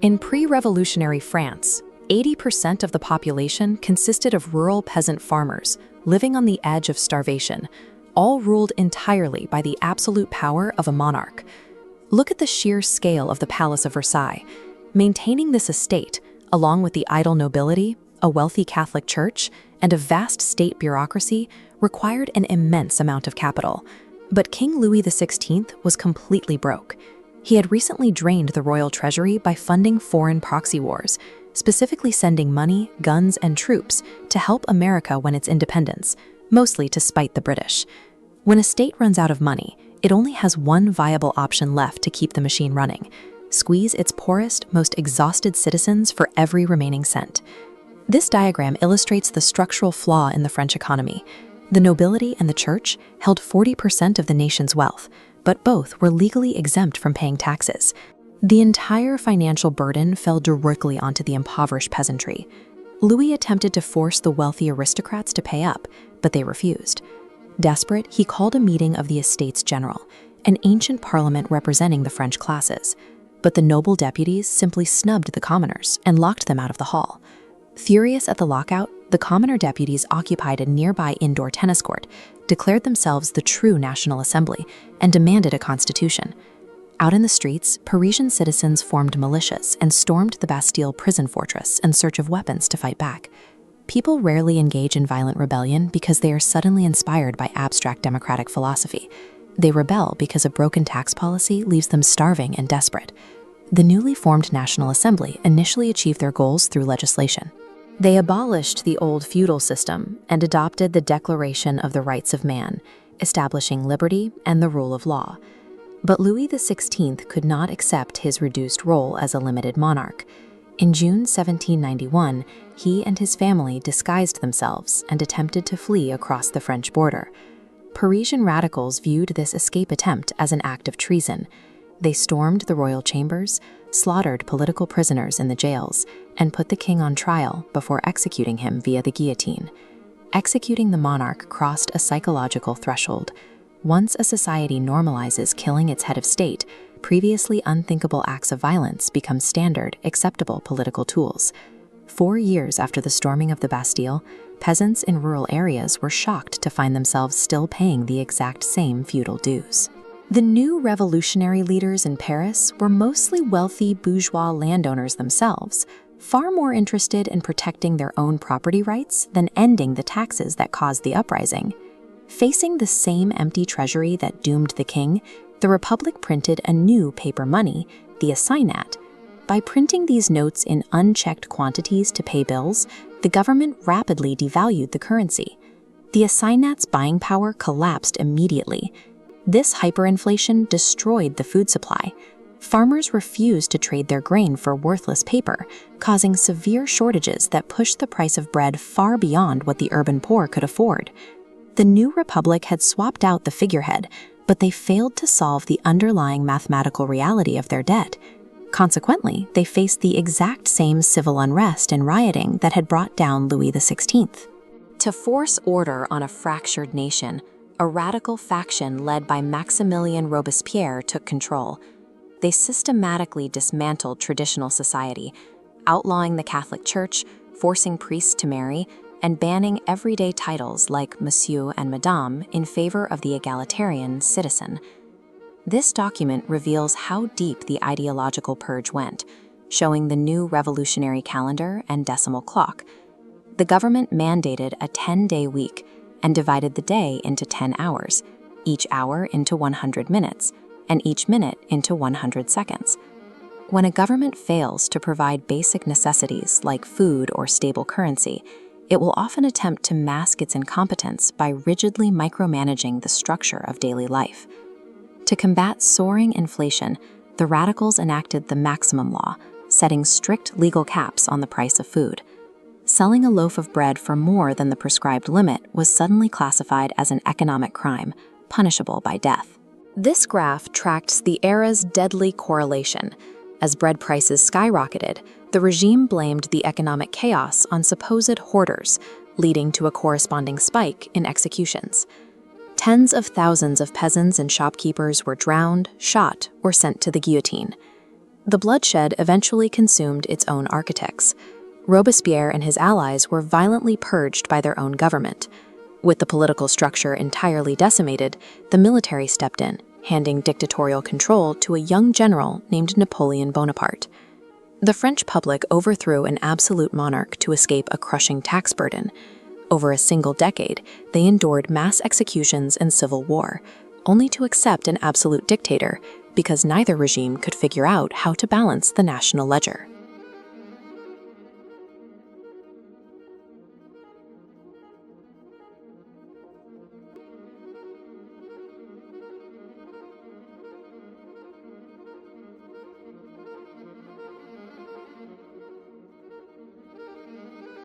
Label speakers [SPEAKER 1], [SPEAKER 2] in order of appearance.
[SPEAKER 1] In pre-revolutionary France, 80% of the population consisted of rural peasant farmers living on the edge of starvation, all ruled entirely by the absolute power of a monarch. Look at the sheer scale of the Palace of Versailles. Maintaining this estate, along with the idle nobility, a wealthy Catholic Church, and a vast state bureaucracy, required an immense amount of capital. But King Louis XVI was completely broke. He had recently drained the royal treasury by funding foreign proxy wars, specifically sending money, guns, and troops to help America win its independence, mostly to spite the British. When a state runs out of money, it only has one viable option left to keep the machine running: squeeze its poorest, most exhausted citizens for every remaining cent. This diagram illustrates the structural flaw in the French economy. The nobility and the church held 40% of the nation's wealth, but both were legally exempt from paying taxes. The entire financial burden fell directly onto the impoverished peasantry. Louis attempted to force the wealthy aristocrats to pay up, but they refused. Desperate, he called a meeting of the Estates General, an ancient parliament representing the French classes. But the noble deputies simply snubbed the commoners and locked them out of the hall. Furious at the lockout, the commoner deputies occupied a nearby indoor tennis court, declared themselves the true National Assembly, and demanded a constitution. Out in the streets, Parisian citizens formed militias and stormed the Bastille prison fortress in search of weapons to fight back. People rarely engage in violent rebellion because they are suddenly inspired by abstract democratic philosophy. They rebel because a broken tax policy leaves them starving and desperate. The newly formed National Assembly initially achieved their goals through legislation. They abolished the old feudal system and adopted the Declaration of the Rights of Man, establishing liberty and the rule of law. But Louis XVI could not accept his reduced role as a limited monarch. In June 1791, he and his family disguised themselves and attempted to flee across the French border. Parisian radicals viewed this escape attempt as an act of treason. They stormed the royal chambers, slaughtered political prisoners in the jails, and put the king on trial before executing him via the guillotine. Executing the monarch crossed a psychological threshold. Once a society normalizes killing its head of state, previously unthinkable acts of violence become standard, acceptable political tools. 4 years after the storming of the Bastille, peasants in rural areas were shocked to find themselves still paying the exact same feudal dues. The new revolutionary leaders in Paris were mostly wealthy bourgeois landowners themselves, far more interested in protecting their own property rights than ending the taxes that caused the uprising. Facing the same empty treasury that doomed the king, the Republic printed a new paper money, the assignat. By printing these notes in unchecked quantities to pay bills, the government rapidly devalued the currency. The assignat's buying power collapsed immediately. This hyperinflation destroyed the food supply. Farmers refused to trade their grain for worthless paper, causing severe shortages that pushed the price of bread far beyond what the urban poor could afford. The new republic had swapped out the figurehead, but they failed to solve the underlying mathematical reality of their debt. Consequently, they faced the exact same civil unrest and rioting that had brought down Louis XVI. To force order on a fractured nation, a radical faction led by Maximilien Robespierre took control. They systematically dismantled traditional society, outlawing the Catholic Church, forcing priests to marry, and banning everyday titles like Monsieur and Madame in favor of the egalitarian citizen. This document reveals how deep the ideological purge went, showing the new revolutionary calendar and decimal clock. The government mandated a 10-day week and divided the day into 10 hours, each hour into 100 minutes, and each minute into 100 seconds. When a government fails to provide basic necessities like food or stable currency, it will often attempt to mask its incompetence by rigidly micromanaging the structure of daily life. To combat soaring inflation, the radicals enacted the maximum law, setting strict legal caps on the price of food. Selling a loaf of bread for more than the prescribed limit was suddenly classified as an economic crime, punishable by death. This graph tracks the era's deadly correlation. As bread prices skyrocketed, the regime blamed the economic chaos on supposed hoarders, leading to a corresponding spike in executions. Tens of thousands of peasants and shopkeepers were drowned, shot, or sent to the guillotine. The bloodshed eventually consumed its own architects. Robespierre and his allies were violently purged by their own government. With the political structure entirely decimated, the military stepped in, handing dictatorial control to a young general named Napoleon Bonaparte. The French public overthrew an absolute monarch to escape a crushing tax burden. Over a single decade, they endured mass executions and civil war, only to accept an absolute dictator because neither regime could figure out how to balance the national ledger.